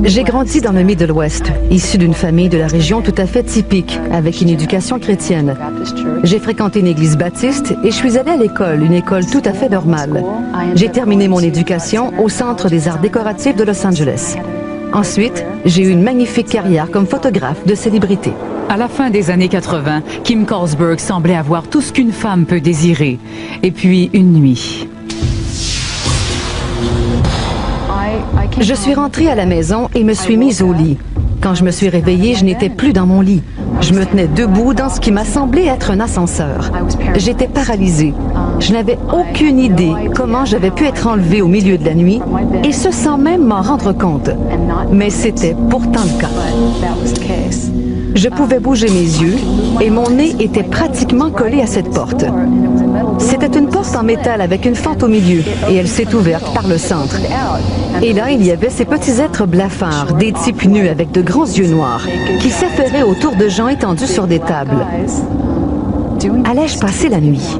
J'ai grandi dans le Middle West, issu d'une famille de la région tout à fait typique, avec une éducation chrétienne. J'ai fréquenté une église baptiste et je suis allée à l'école, une école tout à fait normale. J'ai terminé mon éducation au Centre des arts décoratifs de Los Angeles. Ensuite, j'ai eu une magnifique carrière comme photographe de célébrité. À la fin des années 80, Kim Carlsberg semblait avoir tout ce qu'une femme peut désirer. Et puis, une nuit. Je suis rentrée à la maison et me suis mise au lit. Quand je me suis réveillée, je n'étais plus dans mon lit. Je me tenais debout dans ce qui m'a semblé être un ascenseur. J'étais paralysée. Je n'avais aucune idée comment j'avais pu être enlevée au milieu de la nuit, et ce sans même m'en rendre compte. Mais c'était pourtant le cas. Je pouvais bouger mes yeux et mon nez était pratiquement collé à cette porte. C'était une porte en métal avec une fente au milieu et elle s'est ouverte par le centre. Et là, il y avait ces petits êtres blafards, des types nus avec de grands yeux noirs, qui s'affairaient autour de gens étendus sur des tables. Allais-je passer la nuit?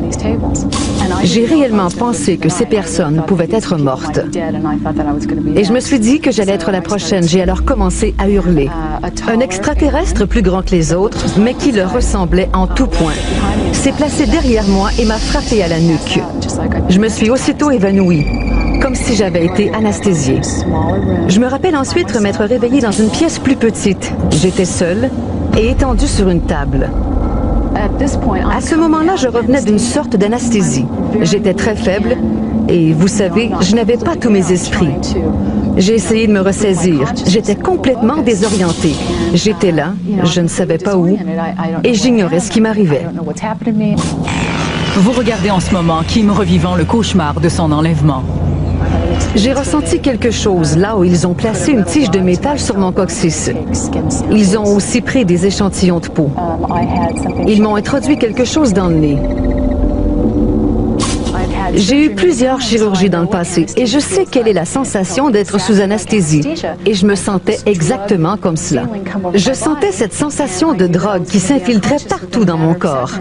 J'ai réellement pensé que ces personnes pouvaient être mortes. Et je me suis dit que j'allais être la prochaine. J'ai alors commencé à hurler. Un extraterrestre plus grand que les autres, mais qui leur ressemblait en tout point, s'est placé derrière moi et m'a frappé à la nuque. Je me suis aussitôt évanouie, comme si j'avais été anesthésiée. Je me rappelle ensuite m'être réveillée dans une pièce plus petite. J'étais seule et étendue sur une table. À ce moment-là, je revenais d'une sorte d'anesthésie. J'étais très faible et, vous savez, je n'avais pas tous mes esprits. J'ai essayé de me ressaisir. J'étais complètement désorientée. J'étais là, je ne savais pas où, et j'ignorais ce qui m'arrivait. Vous regardez en ce moment Kim revivant le cauchemar de son enlèvement. J'ai ressenti quelque chose là où ils ont placé une tige de métal sur mon coccyx. Ils ont aussi pris des échantillons de peau. Ils m'ont introduit quelque chose dans le nez. J'ai eu plusieurs chirurgies dans le passé et je sais quelle est la sensation d'être sous anesthésie. Et je me sentais exactement comme cela. Je sentais cette sensation de drogue qui s'infiltrait partout dans mon corps.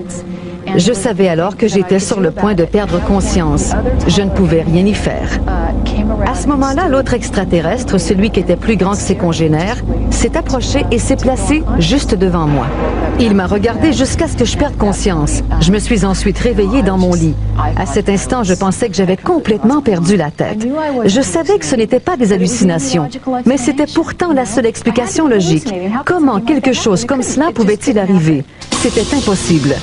Je savais alors que j'étais sur le point de perdre conscience. Je ne pouvais rien y faire. À ce moment-là, l'autre extraterrestre, celui qui était plus grand que ses congénères, s'est approché et s'est placé juste devant moi. Il m'a regardé jusqu'à ce que je perde conscience. Je me suis ensuite réveillée dans mon lit. À cet instant, je pensais que j'avais complètement perdu la tête. Je savais que ce n'était pas des hallucinations, mais c'était pourtant la seule explication logique. Comment quelque chose comme cela pouvait-il arriver? C'était impossible.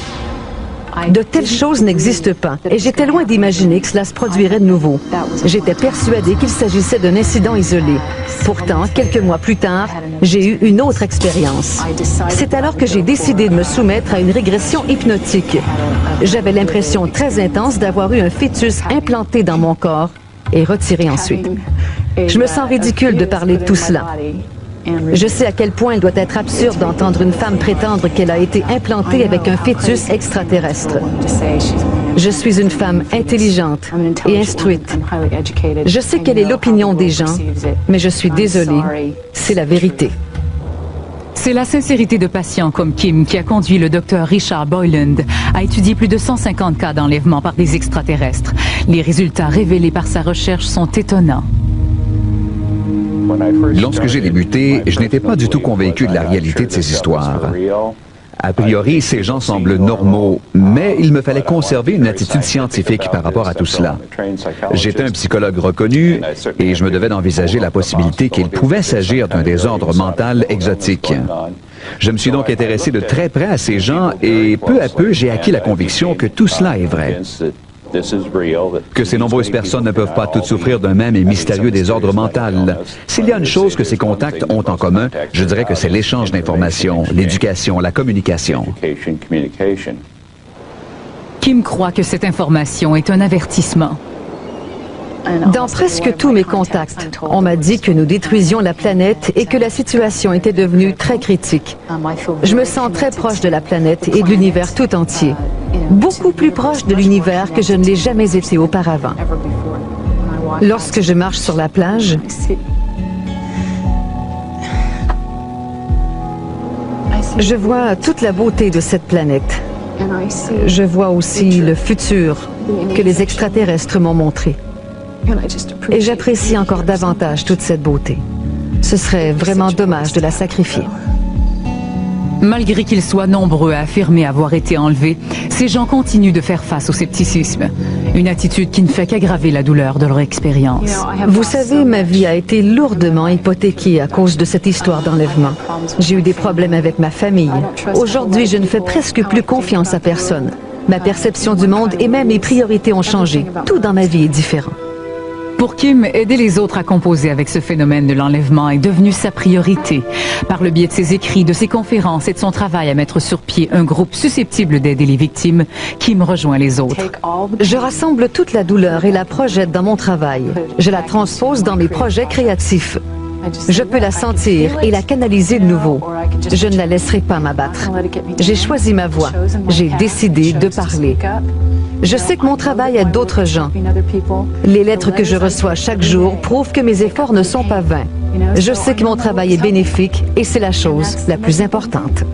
De telles choses n'existent pas, et j'étais loin d'imaginer que cela se produirait de nouveau. J'étais persuadée qu'il s'agissait d'un incident isolé. Pourtant, quelques mois plus tard, j'ai eu une autre expérience. C'est alors que j'ai décidé de me soumettre à une régression hypnotique. J'avais l'impression très intense d'avoir eu un fœtus implanté dans mon corps et retiré ensuite. Je me sens ridicule de parler de tout cela. Je sais à quel point il doit être absurde d'entendre une femme prétendre qu'elle a été implantée avec un fœtus extraterrestre. Je suis une femme intelligente et instruite. Je sais quelle est l'opinion des gens, mais je suis désolée. C'est la vérité. C'est la sincérité de patients comme Kim qui a conduit le docteur Richard Boyland à étudier plus de 150 cas d'enlèvement par des extraterrestres. Les résultats révélés par sa recherche sont étonnants. Lorsque j'ai débuté, je n'étais pas du tout convaincu de la réalité de ces histoires. A priori, ces gens semblent normaux, mais il me fallait conserver une attitude scientifique par rapport à tout cela. J'étais un psychologue reconnu et je me devais d'envisager la possibilité qu'il pouvait s'agir d'un désordre mental exotique. Je me suis donc intéressé de très près à ces gens et peu à peu, j'ai acquis la conviction que tout cela est vrai. Que ces nombreuses personnes ne peuvent pas toutes souffrir d'un même et mystérieux désordre mental. S'il y a une chose que ces contacts ont en commun, je dirais que c'est l'échange d'informations, l'éducation, la communication. Kim croit que cette information est un avertissement. Dans presque tous mes contacts, on m'a dit que nous détruisions la planète et que la situation était devenue très critique. Je me sens très proche de la planète et de l'univers tout entier. Beaucoup plus proche de l'univers que je ne l'ai jamais été auparavant. Lorsque je marche sur la plage, je vois toute la beauté de cette planète. Je vois aussi le futur que les extraterrestres m'ont montré. Et j'apprécie encore davantage toute cette beauté. Ce serait vraiment dommage de la sacrifier. Malgré qu'ils soient nombreux à affirmer avoir été enlevés, ces gens continuent de faire face au scepticisme. Une attitude qui ne fait qu'aggraver la douleur de leur expérience. Vous savez, ma vie a été lourdement hypothéquée à cause de cette histoire d'enlèvement. J'ai eu des problèmes avec ma famille. Aujourd'hui, je ne fais presque plus confiance à personne. Ma perception du monde et même mes priorités ont changé. Tout dans ma vie est différent. Pour Kim, aider les autres à composer avec ce phénomène de l'enlèvement est devenu sa priorité. Par le biais de ses écrits, de ses conférences et de son travail à mettre sur pied un groupe susceptible d'aider les victimes, Kim rejoint les autres. Je rassemble toute la douleur et la projette dans mon travail. Je la transpose dans mes projets créatifs. Je peux la sentir et la canaliser de nouveau. Je ne la laisserai pas m'abattre. J'ai choisi ma voie. J'ai décidé de parler. Je sais que mon travail aide d'autres gens. Les lettres que je reçois chaque jour prouvent que mes efforts ne sont pas vains. Je sais que mon travail est bénéfique et c'est la chose la plus importante.